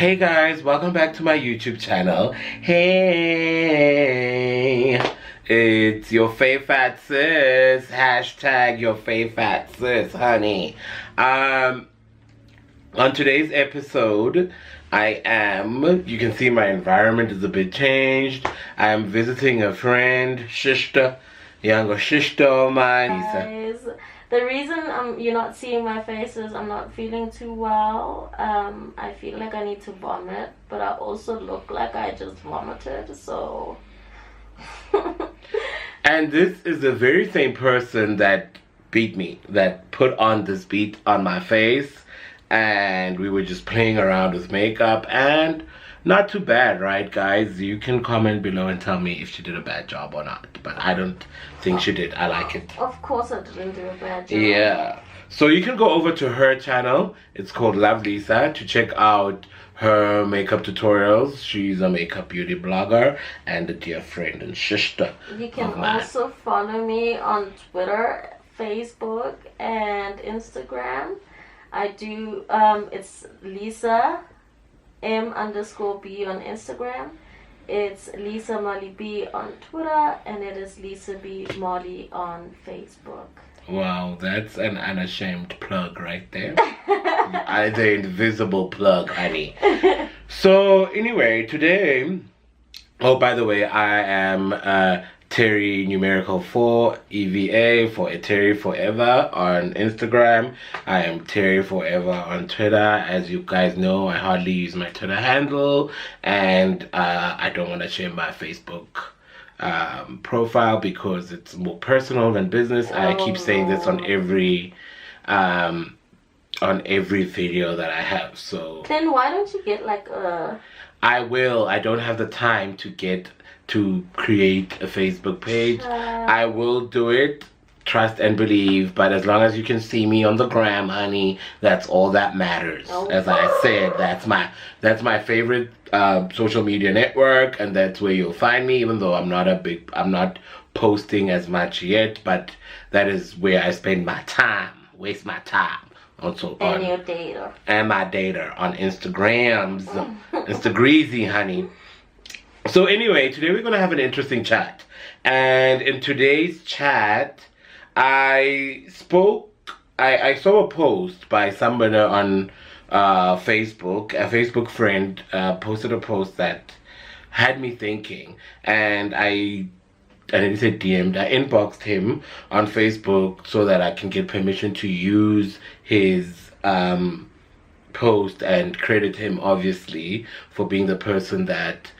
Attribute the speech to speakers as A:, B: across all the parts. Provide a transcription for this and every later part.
A: Hey guys, welcome back to my YouTube channel. Hey, it's your fave fat sis. Hashtag your fave fat sis, honey. On today's episode, you can see my environment is a bit changed. I am visiting a friend, younger sister of mine.
B: Guys, the reason you're not seeing my face is I'm not feeling too well. I feel like I need to vomit, but I also look like I just vomited, so...
A: And this is the very same person that beat me, that put on this beat on my face, and we were just playing around with makeup, and not too bad, right guys? You can comment below and tell me if she did a bad job or not, but I don't think she did. I like it.
B: Of course I didn't do a bad job.
A: Yeah, so you can go over to her channel. It's called Love Lisa, to check out her makeup tutorials. She's a makeup beauty blogger and a dear friend and sister.
B: You can also follow me on Twitter, Facebook, and Instagram. I do, it's Lisa M_B on Instagram. It's Lisa Molly B on Twitter, and it is Lisa B Molly on Facebook.
A: Wow, that's an unashamed plug right there. The invisible plug, honey. So anyway, today, oh, by the way, I am Terrie numerical 4 EVA for Terrie Forever on Instagram. I am Terrie Forever on Twitter. As you guys know, I hardly use my Twitter handle, and I don't want to share my Facebook profile because it's more personal than business. I keep saying this on every video that I have. So
B: then why don't you get like a...
A: I will. I don't have the time to create a Facebook page. I will do it, trust and believe, but as long as you can see me on the gram, honey, that's all that matters. As I said, that's my favorite social media network, and that's where you'll find me, even though I'm not posting as much yet, but that is where I spend my time, waste my time. Also
B: and your data.
A: And my data on Instagrams. Instagreasy, honey. So anyway, today we're going to have an interesting chat. And in today's chat, I saw a post by somebody on Facebook. A Facebook friend posted a post that had me thinking. And I didn't say DM'd, I inboxed him on Facebook so that I can get permission to use his post and credit him, obviously, for being the person that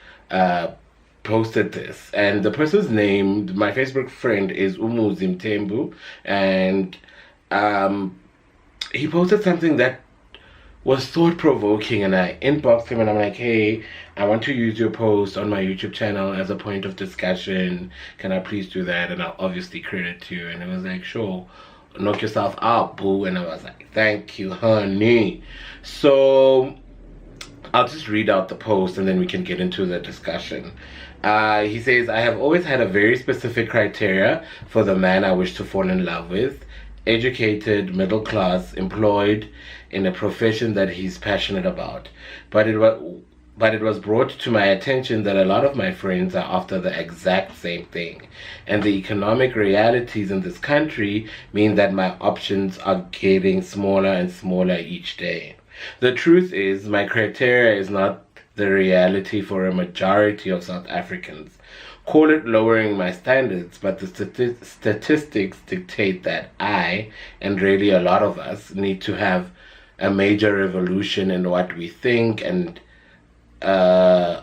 A: posted this. And the person's name, my Facebook friend, is Umuzi Mtembu, and he posted something that was thought-provoking, and I inboxed him and I'm like, hey, I want to use your post on my YouTube channel as a point of discussion. Can I please do that? And I'll obviously credit you. And it was like, sure, knock yourself out, boo. And I was like, thank you, honey. So I'll just read out the post and then we can get into the discussion. He says, I have always had a very specific criteria for the man I wish to fall in love with. Educated, middle class, employed in a profession that he's passionate about. But it was brought to my attention that a lot of my friends are after the exact same thing. And the economic realities in this country mean that my options are getting smaller and smaller each day. The truth is, my criteria is not the reality for a majority of South Africans. Call it lowering my standards, but the statistics dictate that I, and really a lot of us, need to have a major revolution in what we think and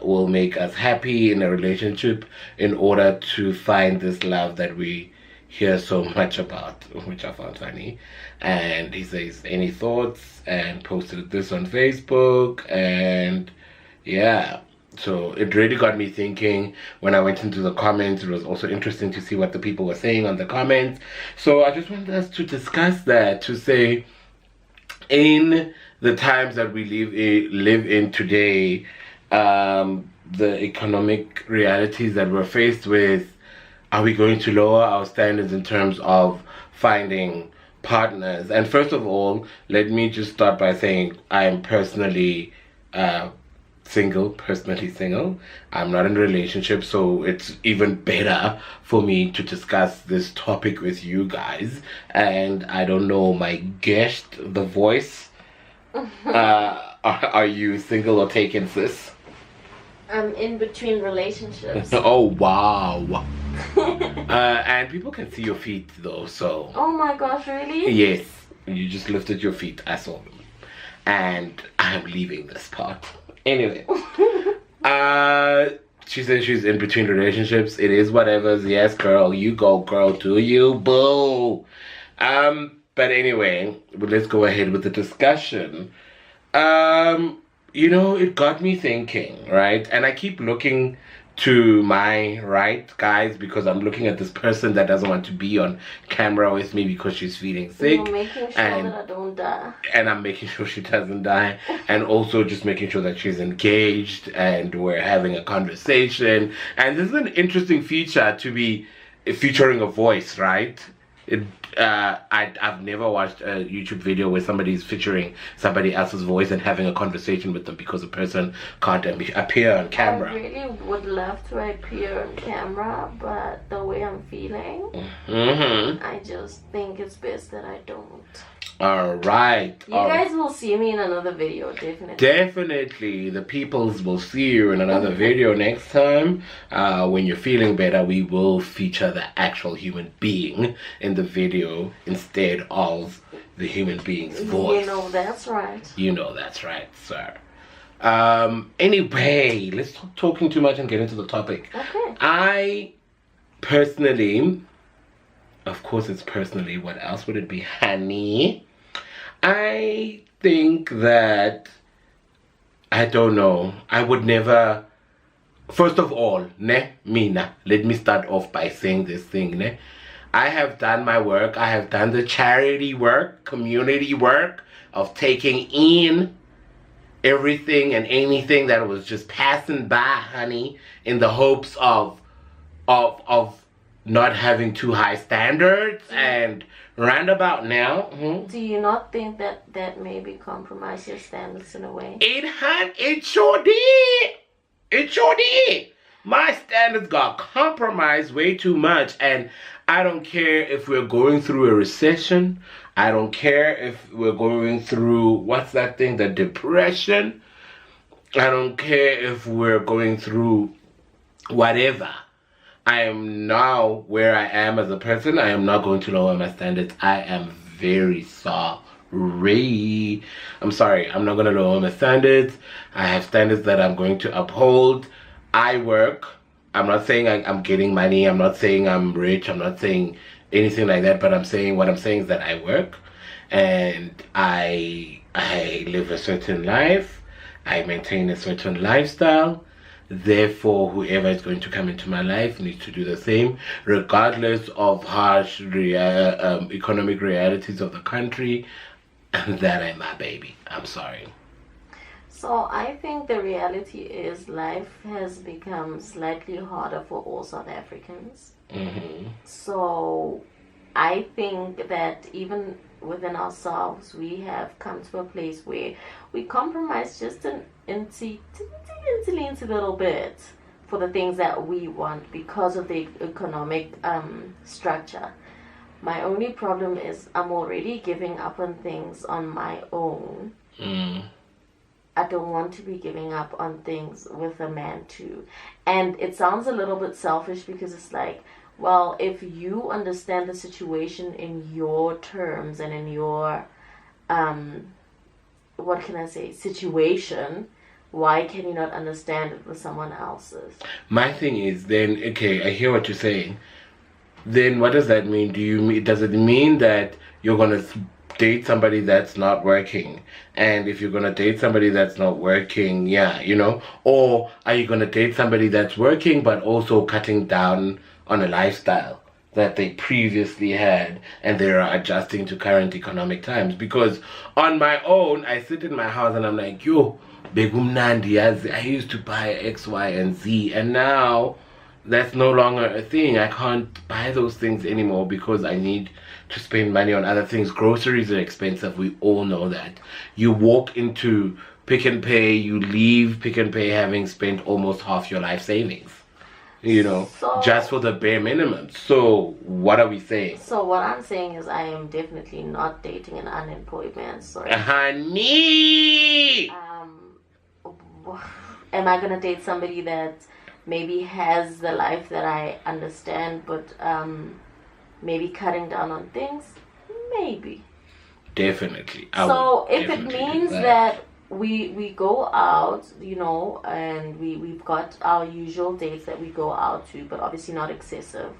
A: will make us happy in a relationship in order to find this love that we hear so much about, which I found funny. And he says, any thoughts? And posted this on Facebook, and yeah. So it really got me thinking when I went into the comments. It was also interesting to see what the people were saying on the comments. So I just wanted us to discuss that, to say, in the times that we live in today, the economic realities that we're faced with, are we going to lower our standards in terms of finding partners? And first of all, let me just start by saying I am personally single, personally single. I'm not in a relationship, so it's even better for me to discuss this topic with you guys. And I don't know, my guest, the voice, are you single or taken, sis?
B: I'm in between relationships.
A: Oh, wow. And people can see your feet though, so.
B: Oh my gosh, really?
A: Yes, you just lifted your feet. I saw them. And I'm leaving this part. Anyway. She says she's in between relationships. It is whatever. Yes, girl. You go, girl. Do you? Boo. But anyway, let's go ahead with the discussion. It got me thinking, right? And I keep looking to my right, guys, because I'm looking at this person that doesn't want to be on camera with me because she's feeling sick.
B: You're making sure that I don't die.
A: And I'm making sure she doesn't die. And also just making sure that she's engaged and we're having a conversation. And this is an interesting feature to be featuring a voice, right? I've never watched a YouTube video where somebody's featuring somebody else's voice and having a conversation with them because a person can't appear on camera.
B: I really would love to appear on camera, but the way I'm feeling, I just think it's best that I don't.
A: All right.
B: You guys will see me in another video, definitely.
A: Definitely. The peoples will see you in another video next time. When you're feeling better, we will feature the actual human being in the video instead of the human being's voice.
B: You know that's right.
A: You know that's right, sir. Anyway, let's stop talking too much and get into the topic.
B: Okay.
A: I personally, of course it's personally, what else would it be, honey? I think that, I don't know, I would never, first of all, let me start off by saying this thing, I have done my work, I have done the charity work, community work of taking in everything and anything that was just passing by, honey, in the hopes of not having too high standards. And roundabout now,
B: do you not think that maybe compromise your standards in a way?
A: It sure did. It sure did. My standards got compromised way too much, and I don't care if we're going through a recession. I don't care if we're going through, what's that thing, the depression. I don't care if we're going through whatever. I am now where I am as a person. I am not going to lower my standards. I am very sorry. I'm sorry. I'm not going to lower my standards. I have standards that I'm going to uphold. I work. I'm not saying I'm getting money. I'm not saying I'm rich. I'm not saying anything like that. But what I'm saying is that I work. And I live a certain life. I maintain a certain lifestyle. Therefore, whoever is going to come into my life needs to do the same, regardless of harsh economic realities of the country. And that ain't my baby. I'm sorry.
B: So I think the reality is life has become slightly harder for all South Africans. So I think that even within ourselves, we have come to a place where we compromise just an inch little bit for the things that we want because of the economic structure. My only problem is I'm already giving up on things on my own. I don't want to be giving up on things with a man too. And it sounds a little bit selfish because it's like, well, if you understand the situation in your terms and in your, what can I say, situation, why can you not understand it with someone else's? My
A: thing is then, okay, I hear what you're saying. Then what does that mean? Does it mean that you're going to date somebody that's not working? And if you're going to date somebody that's not working, or are you going to date somebody that's working but also cutting down on a lifestyle that they previously had and they're adjusting to current economic times? Because on my own, I sit in my house and I'm like, yo, begumnandi, I used to buy X, Y, and Z, and now that's no longer a thing. I can't buy those things anymore because I need to spend money on other things. Groceries are expensive. We all know that. You walk into Pick and Pay, you leave Pick and Pay having spent almost half your life savings, you know,
B: So,
A: just for the bare minimum. So what are we saying?
B: so what I'm saying is I am definitely not dating an unemployed man. Sorry.
A: Honey!
B: Am I gonna date somebody that maybe has the life that I understand, but maybe cutting down on things? Maybe.
A: Definitely.
B: So if it
A: definitely do
B: means that we go out, you know, and we've got our usual dates that we go out to, but obviously not excessive.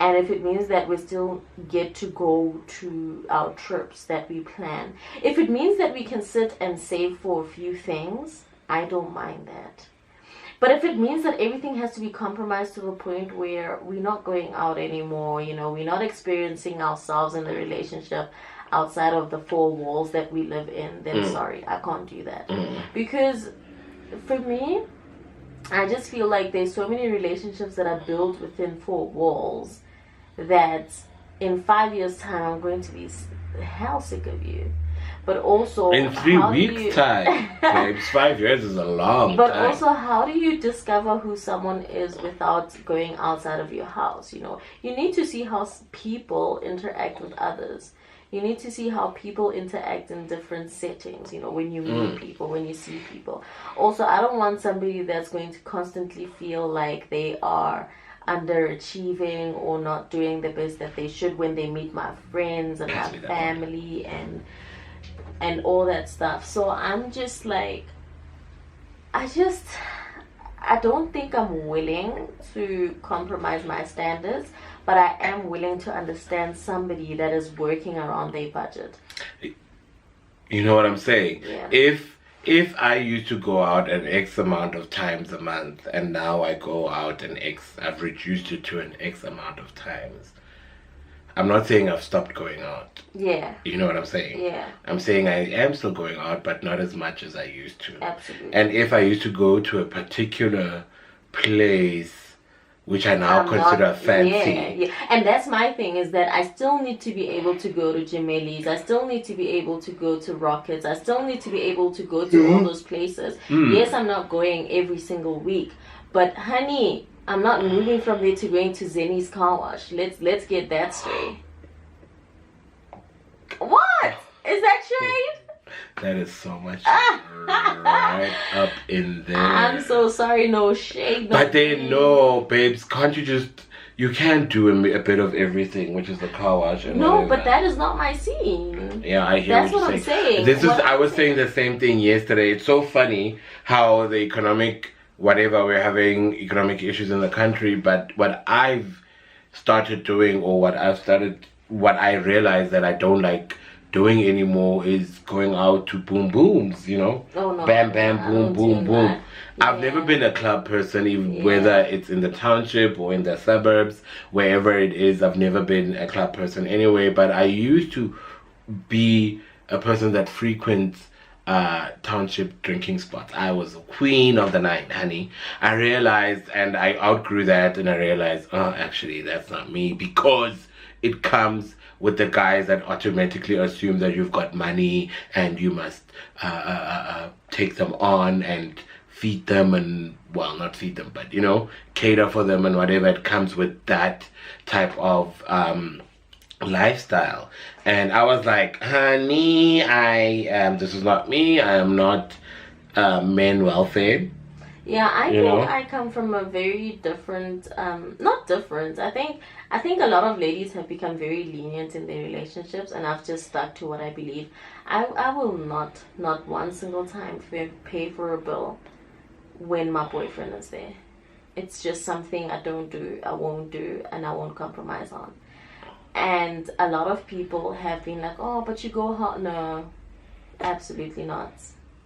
B: And if it means that we still get to go to our trips that we plan, if it means that we can sit and save for a few things, I don't mind that. But if it means that everything has to be compromised to the point where we're not going out anymore, you know, we're not experiencing ourselves in the relationship outside of the four walls that we live in, then sorry, I can't do that. Because for me, I just feel like there's so many relationships that are built within four walls that in 5 years' time I'm going to be hell sick of you. But also
A: in 3 weeks' time, babes, 5 years is a long
B: but
A: time.
B: also, how do you discover who someone is without going outside of your house? You know, you need to see how people interact with others. You need to see how people interact in different settings, you know, when you meet people, when you see people. Also, I don't want somebody that's going to constantly feel like they are underachieving or not doing the best that they should when they meet my friends and my family and all that stuff. So I'm just like, I don't think I'm willing to compromise my standards, but I am willing to understand somebody that is working around their budget.
A: You know what I'm saying?
B: Yeah.
A: If I used to go out an X amount of times a month, and now I go out I've reduced it to an X amount of times. I'm not saying I've stopped going out.
B: Yeah.
A: You know what I'm saying?
B: Yeah.
A: I'm saying I am still going out, but not as much as I used to.
B: Absolutely.
A: And if I used to go to a particular place, which I now consider fancy.
B: Yeah. And that's my thing, is that I still need to be able to go to Gemelli's. I still need to be able to go to Rockets. I still need to be able to go to all those places. Yes, I'm not going every single week. But honey, I'm not moving from there to going to Zenny's car wash. Let's get that straight. What? Is that shade?
A: That is so much right up in there.
B: I'm so sorry, no shade. No
A: but they know, babes, you can't do a bit of everything, which is the car wash. And
B: no,
A: whatever.
B: but that is not my scene.
A: Yeah, I hear
B: That's
A: what
B: what
A: you're
B: I'm saying.
A: I was saying the same thing yesterday. It's so funny how the we're having economic issues in the country, but what I've started doing, or what I realized that I don't like doing anymore, is going out to boom booms, you know?
B: Oh, no,
A: bam bam boom boom boom.
B: Yeah.
A: I've never been a club person, even whether it's in the township or in the suburbs, wherever it is. I've never been a club person anyway, but I used to be a person that frequents township drinking spots. I was a queen of the night, honey. I realized, and I outgrew that, and I realized, oh, actually that's not me, because it comes with the guys that automatically assume that you've got money and you must take them on and feed them, and, well, not feed them, but, you know, cater for them and whatever. It comes with that type of lifestyle. And I was like, honey, this is not me. I am not men welfare.
B: Yeah, I think I come from a very different, not different. I think a lot of ladies have become very lenient in their relationships, and I've just stuck to what I believe. I will not one single time pay for a bill when my boyfriend is there. It's just something I don't do, I won't do, and I won't compromise on. And a lot of people have been like, oh, but you go half. No, absolutely not.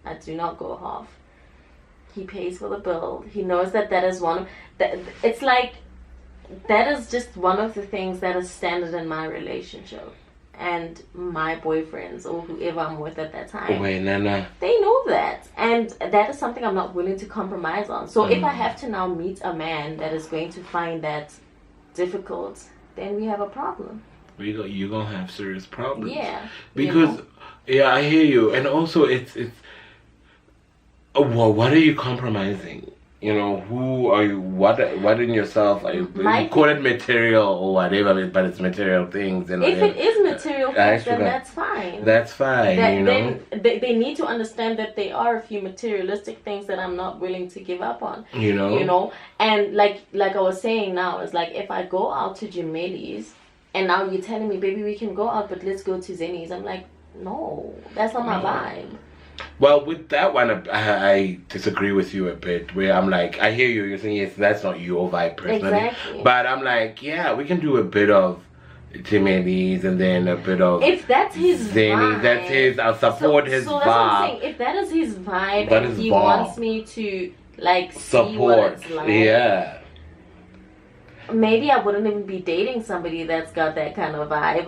B: I do not go half. He pays for the bill. He knows that is it's like, that is just one of the things that is standard in my relationship. And my boyfriends, or whoever I'm with at that time, they know that. And that is something I'm not willing to compromise on. So if I have to now meet a man that is going to find that difficult, then we have a problem.
A: You're going to have serious problems.
B: Yeah.
A: Because, I hear you. And also, it's Well, what are you compromising? You know, who are you? What in yourself are you? You call it material or whatever, but it's material things. And
B: if
A: whatever.
B: it is material things, then that's fine.
A: That's fine.
B: That,
A: you know,
B: then they need to understand that there are a few materialistic things that I'm not willing to give up on.
A: You know,
B: and like I was saying now, it's like if I go out to Jimeli's, and now you're telling me, baby, we can go out, but let's go to Zenny's. I'm like, no, that's not my vibe.
A: Well, with that one, I disagree with you a bit. Where I'm like, I hear you. You're saying yes, that's not your vibe personally.
B: Exactly.
A: But I'm like, yeah, we can do a bit of Jimenez and then a bit of.
B: If that's his
A: Zenny,
B: vibe,
A: that's his. I'll support his
B: so
A: vibe.
B: that's what I'm saying. If that is his vibe,
A: That
B: and
A: is
B: he
A: vibe.
B: wants me to like see
A: Support.
B: what it's like,
A: Yeah.
B: maybe I wouldn't even be dating somebody that's got that kind of vibe.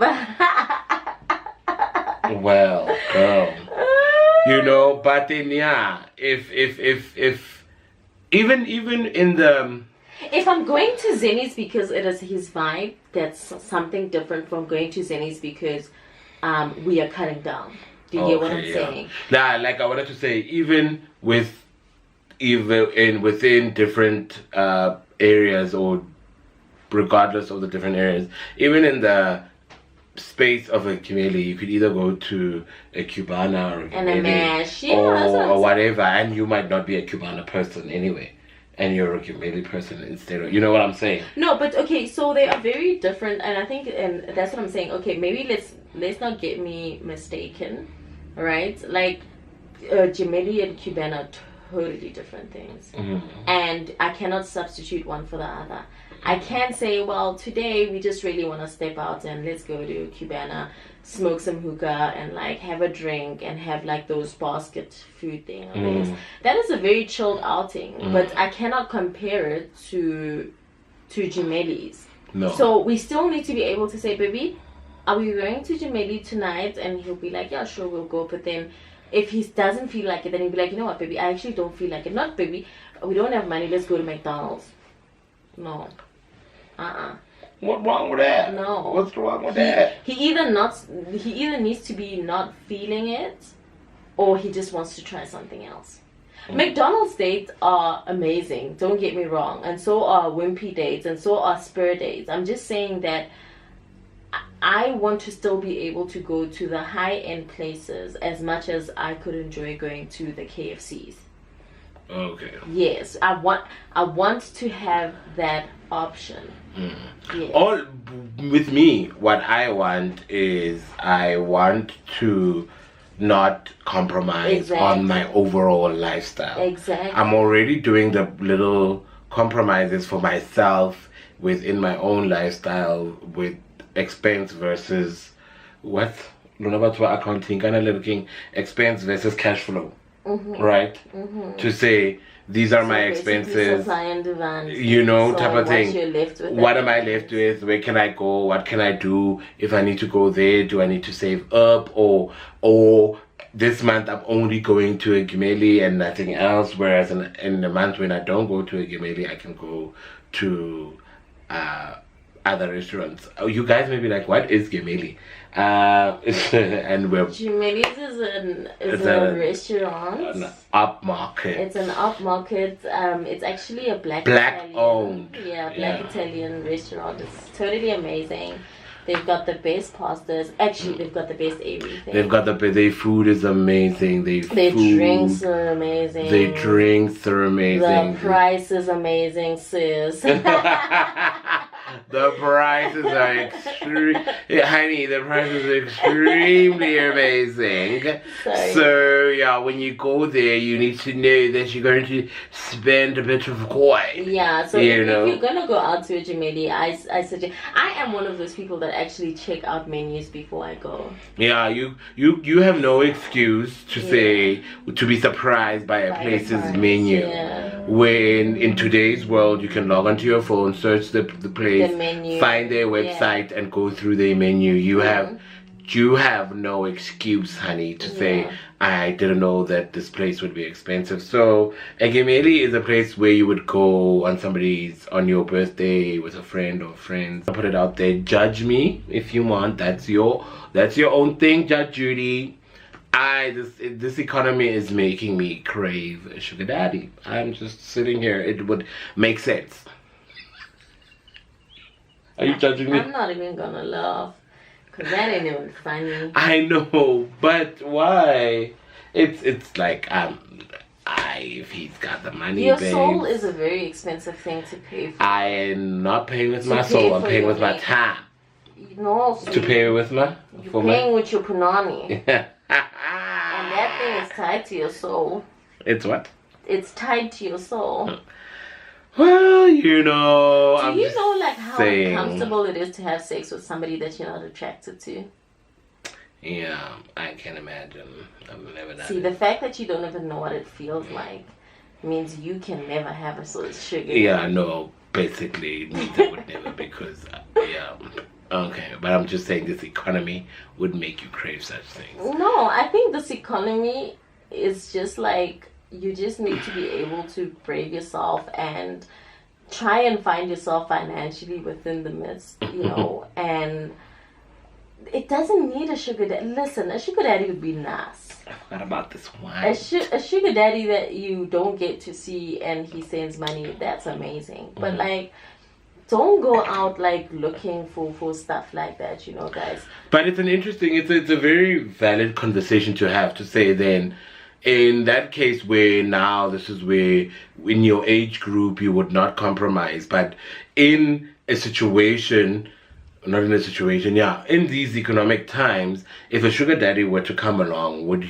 A: Well, girl. You know, but then yeah, if even in the
B: if I'm going to Zenny's because it is his vibe, that's something different from going to Zenny's because we are cutting down. Do you get what I'm saying?
A: Nah, like I wanted to say, even within different areas or regardless of the different areas, even in the space of a Kimeli, you could either go to a Cubana or a
B: And a mash, yeah,
A: or whatever, and you might not be a Cubana person anyway, and you're a Kimeli person instead of, you know what I'm saying?
B: No, but okay, so they are very different, and I think, and that's what I'm saying. Okay, maybe let's not get me mistaken, right? Like, Gemeli and Cubana are totally different things, and I cannot substitute one for the other. I can't say, well, today we just really want to step out and let's go to Cubana, smoke some hookah and like have a drink and have like those basket food things. That is a very chilled outing, but I cannot compare it to Gemeli's.
A: No.
B: So we still need to be able to say, baby, are we going to Gemeli tonight? And he'll be like, yeah, sure, we'll go. But then if he doesn't feel like it, then he'll be like, you know what, baby, I actually don't feel like it. Not, baby, we don't have money, let's go to McDonald's. No.
A: What's wrong with that?
B: No.
A: What's wrong with that?
B: He either needs to be not feeling it, or he just wants to try something else. McDonald's dates are amazing, don't get me wrong, and so are wimpy dates, and so are spur dates. I'm just saying that I want to still be able to go to the high-end places as much as I could enjoy going to the KFCs.
A: Okay.
B: Yes, I want to have that option. Yes.
A: All with me, what I want is I want to not compromise on my overall lifestyle.
B: Exactly.
A: I'm already doing the little compromises for myself within my own lifestyle with expense versus what? Accounting, kind of looking expense versus cash flow. Right? To say these are my expenses,
B: supply and demand,
A: you know, type of thing. What am I left
B: left
A: with? Where can I go? What can I do? If I need to go there, do I need to save up? Or this month I'm only going to a Gimeli and nothing else, whereas in the month when I don't go to a Gimeli, I can go to other restaurants. Oh, you guys may be like, what is Gimeli? And we're
B: Jimeli's is a restaurant.
A: An upmarket.
B: It's an upmarket. It's actually a black Italian,
A: owned.
B: Yeah, black Italian restaurant. It's totally amazing. They've got the best pastas. Actually, they've got the best everything.
A: They've got their food is amazing. Their
B: drinks are amazing.
A: Their drinks are amazing.
B: The price is amazing, sis.
A: The prices are honey, the prices are extremely amazing.
B: Sorry.
A: So yeah, when you go there, you need to know that you're going to spend a bit of coin.
B: Yeah, so if you're gonna go out to a Jimeli, I suggest. I am one of those people that actually check out menus before I go.
A: Yeah, you have no excuse to say to be surprised by a place's menu. Yeah. When in today's world you can log onto your phone, search the place, the menu, find their website and go through their menu. You have no excuse, honey, to say I didn't know that this place would be expensive. So a Gemeli is a place where you would go on your birthday with a friend or friends. I'll put it out there. Judge me if you want. That's your own thing, Judge Judy. This economy is making me crave a sugar daddy. I'm just sitting here. It would make sense. Are you judging me?
B: I'm not even gonna laugh. Cause that ain't even funny.
A: I know, but why? It's like if he's got the money,
B: Your
A: babe,
B: soul is a very expensive thing to pay for.
A: I am not paying with
B: To
A: my
B: pay
A: soul. I'm
B: for
A: paying
B: your
A: with my
B: mate.
A: time.
B: No,
A: To pay with my
B: you're paying with your punani.
A: my.
B: And that thing is tied to your soul.
A: It's what?
B: It's tied to your soul.
A: Well, you know.
B: Do you know like how
A: saying.
B: uncomfortable it is to have sex with somebody that you're not attracted to?
A: Yeah, I can imagine. I've never done
B: See,
A: it.
B: the fact that you don't even know what it feels like means you can never have a sort of sugar.
A: Yeah, no. Basically, it means I would never because yeah. Okay, but I'm just saying this economy would make you crave such things.
B: No, I think this economy is just like you just need to be able to brave yourself and try and find yourself financially within the midst, you know, and it doesn't need a sugar daddy. Listen, a sugar daddy would be nice.
A: I forgot about this one.
B: A sugar daddy that you don't get to see and he sends money, that's amazing. But like, don't go out like looking for stuff like that, you know, guys.
A: But it's it's a very valid conversation to have to say then, in that case where now this is where in your age group you would not compromise, but in a situation, not in a situation, yeah, in these economic times, if a sugar daddy were to come along, would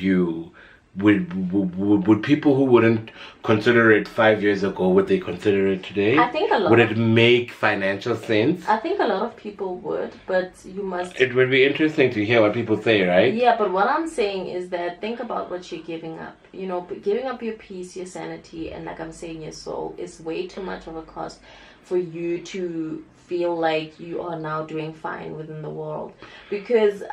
A: people who wouldn't consider it 5 years ago, would they consider it today?
B: I think a lot.
A: Would it make financial sense?
B: I think a lot of people would, but you must.
A: It would be interesting to hear what people say, right?
B: Yeah, but what I'm saying is that think about what you're giving up. You know, giving up your peace, your sanity, and like I'm saying, your soul is way too much of a cost for you to feel like you are now doing fine within the world. Because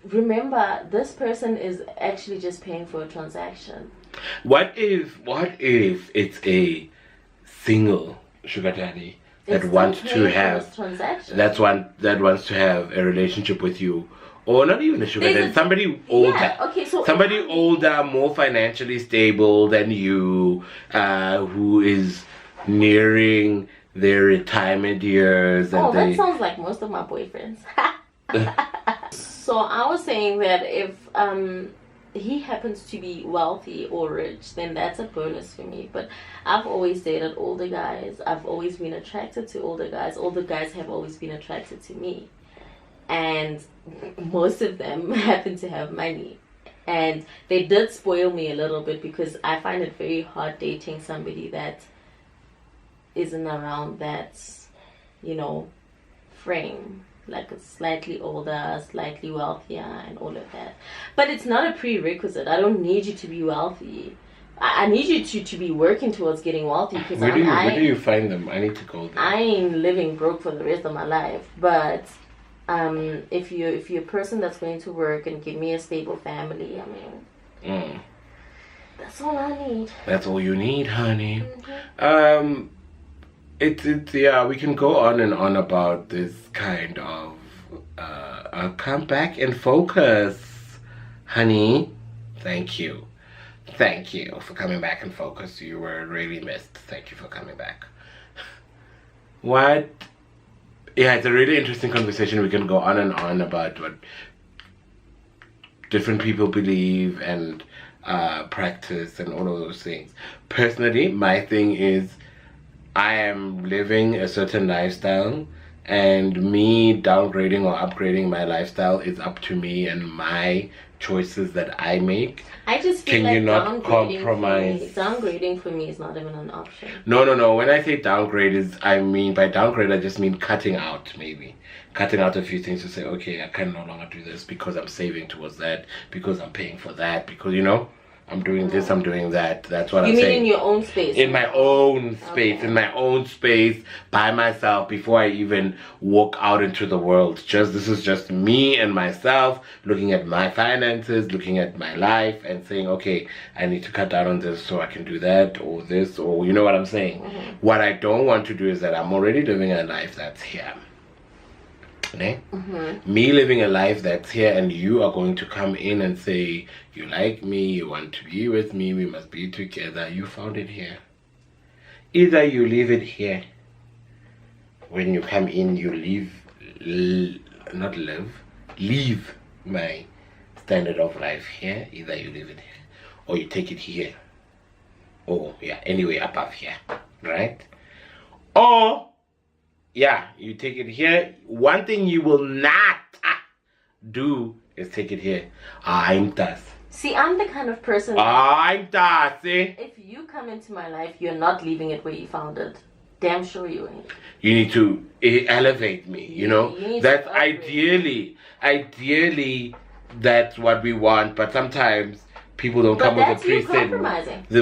B: remember, this person is actually just paying for a transaction.
A: What if it's a single sugar daddy that wants to have that wants to have a relationship with you, or not even a sugar daddy, somebody older,
B: yeah, okay, so
A: somebody older, more financially stable than you, who is nearing their retirement years. And
B: that sounds like most of my boyfriends. So I was saying that if he happens to be wealthy or rich, then that's a bonus for me. But I've always dated older guys. I've always been attracted to older guys. Older guys have always been attracted to me. And most of them happen to have money. And they did spoil me a little bit because I find it very hard dating somebody that isn't around that, you know, frame. Like it's slightly older, slightly wealthier, and all of that. But it's not a prerequisite. I don't need you to be wealthy. I need you to be working towards getting wealthy. Because
A: where do you find them? I need to go there.
B: I ain't living broke for the rest of my life. But if you're a person that's going to work and give me a stable family, I mean, that's all I need.
A: That's all you need, honey. It's yeah, we can go on and on about this kind of I'll come back and focus, honey. Thank you for coming back and focus. You were really missed. Thank you for coming back. What? Yeah, it's a really interesting conversation. We can go on and on about what different people believe and practice and all of those things. Personally, my thing is I am living a certain lifestyle, and me downgrading or upgrading my lifestyle is up to me and my choices that I make.
B: I just feel
A: Can
B: like
A: you not compromise?
B: Downgrading for me is not even an option.
A: No. When I say downgrade, I just mean cutting out, maybe. Cutting out a few things to say, okay, I can no longer do this because I'm saving towards that, because I'm paying for that, because, you know, I'm doing this, I'm doing that. That's what I'm saying.
B: You mean in your own space?
A: In my own space, okay. In my own space, by myself, before I even walk out into the world. This is just me and myself, looking at my finances, looking at my life, and saying, okay, I need to cut down on this so I can do that, or this, or you know what I'm saying? What I don't want to do is that I'm already living a life that's here. Okay? Me living a life that's here, and you are going to come in and say, you like me, you want to be with me, we must be together. You found it here. Either you leave it here. When you come in, you leave my standard of life here. Either you leave it here, or you take it here. Oh, yeah, anyway, above here, right? Or, yeah, you take it here. One thing you will not do is take it here. I'm tough.
B: See, I'm the kind of person
A: I'm tough, see?
B: if you come into my life, you're not leaving it where you found it. Damn sure you ain't.
A: You need to elevate me, you know? That's ideally, that's what we want, but sometimes people don't come with a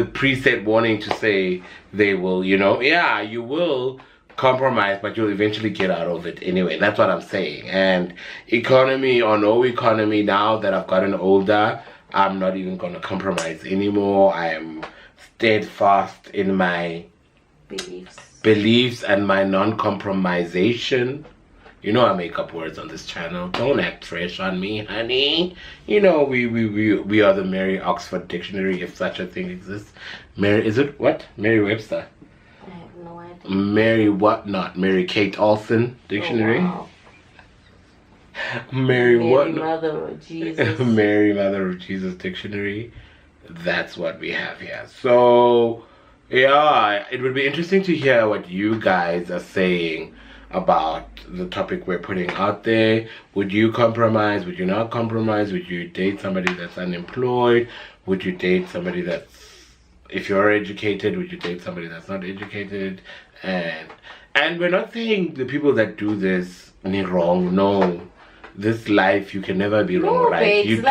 A: preset warning to say they will, you know? Yeah, you will compromise, but you'll eventually get out of it anyway. That's what I'm saying. And economy or no economy, now that I've gotten older, I'm not even going to compromise anymore. I am steadfast in my beliefs and my non-compromisation. You know I make up words on this channel. Don't act fresh on me, honey. You know we are the Mary Oxford Dictionary, if such a thing exists. Mary, is it what? Mary Webster.
B: I have no idea.
A: Mary what not? Mary Kate Olsen Dictionary.
B: Oh, wow.
A: Mary what?
B: Mother of Jesus.
A: Mary Mother of Jesus Dictionary. That's what we have here. So yeah, it would be interesting to hear what you guys are saying about the topic we're putting out there. Would you compromise? Would you not compromise? Would you date somebody that's unemployed? Would you date somebody that's, if you're educated, would you date somebody that's not educated? And we're not saying the people that do this are wrong. No. This life, you can never be wrong, right? You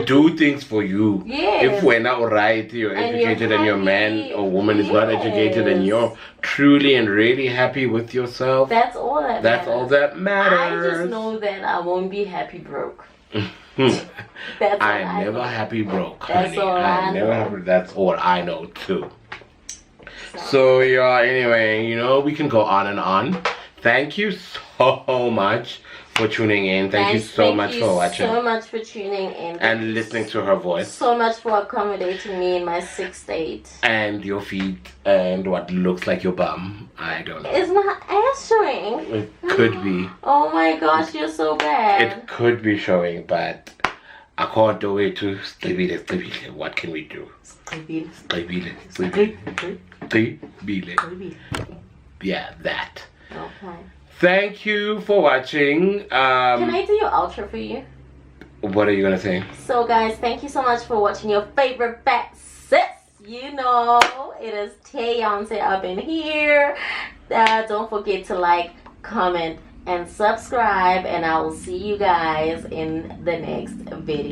A: do things for you.
B: Yes.
A: If we're not right, you're educated and your man or woman is not educated and you're truly and really happy with yourself.
B: That's all that
A: matters. All that matters.
B: I just know that I won't be happy broke.
A: I'm never happy broke, honey. That's all I know too. So yeah, anyway, you know, we can go on and on. Thank you so much for tuning in. Thank you so much for watching.
B: So much for tuning in.
A: And listening to her voice.
B: So much for accommodating me in my 6th state.
A: And your feet and what looks like your bum. I don't know.
B: Is my ass showing?
A: It could be.
B: Oh my gosh, you're so bad.
A: It could be showing, but I can't do it to stabile. What can we do? Stabile. Yeah, that.
B: Okay.
A: Thank you for watching.
B: Can I do your outro for you?
A: What are you gonna say?
B: So guys, thank you so much for watching your favorite fat sis. You know, it is Terrie up in here. Don't forget to like, comment, and subscribe. And I will see you guys in the next video.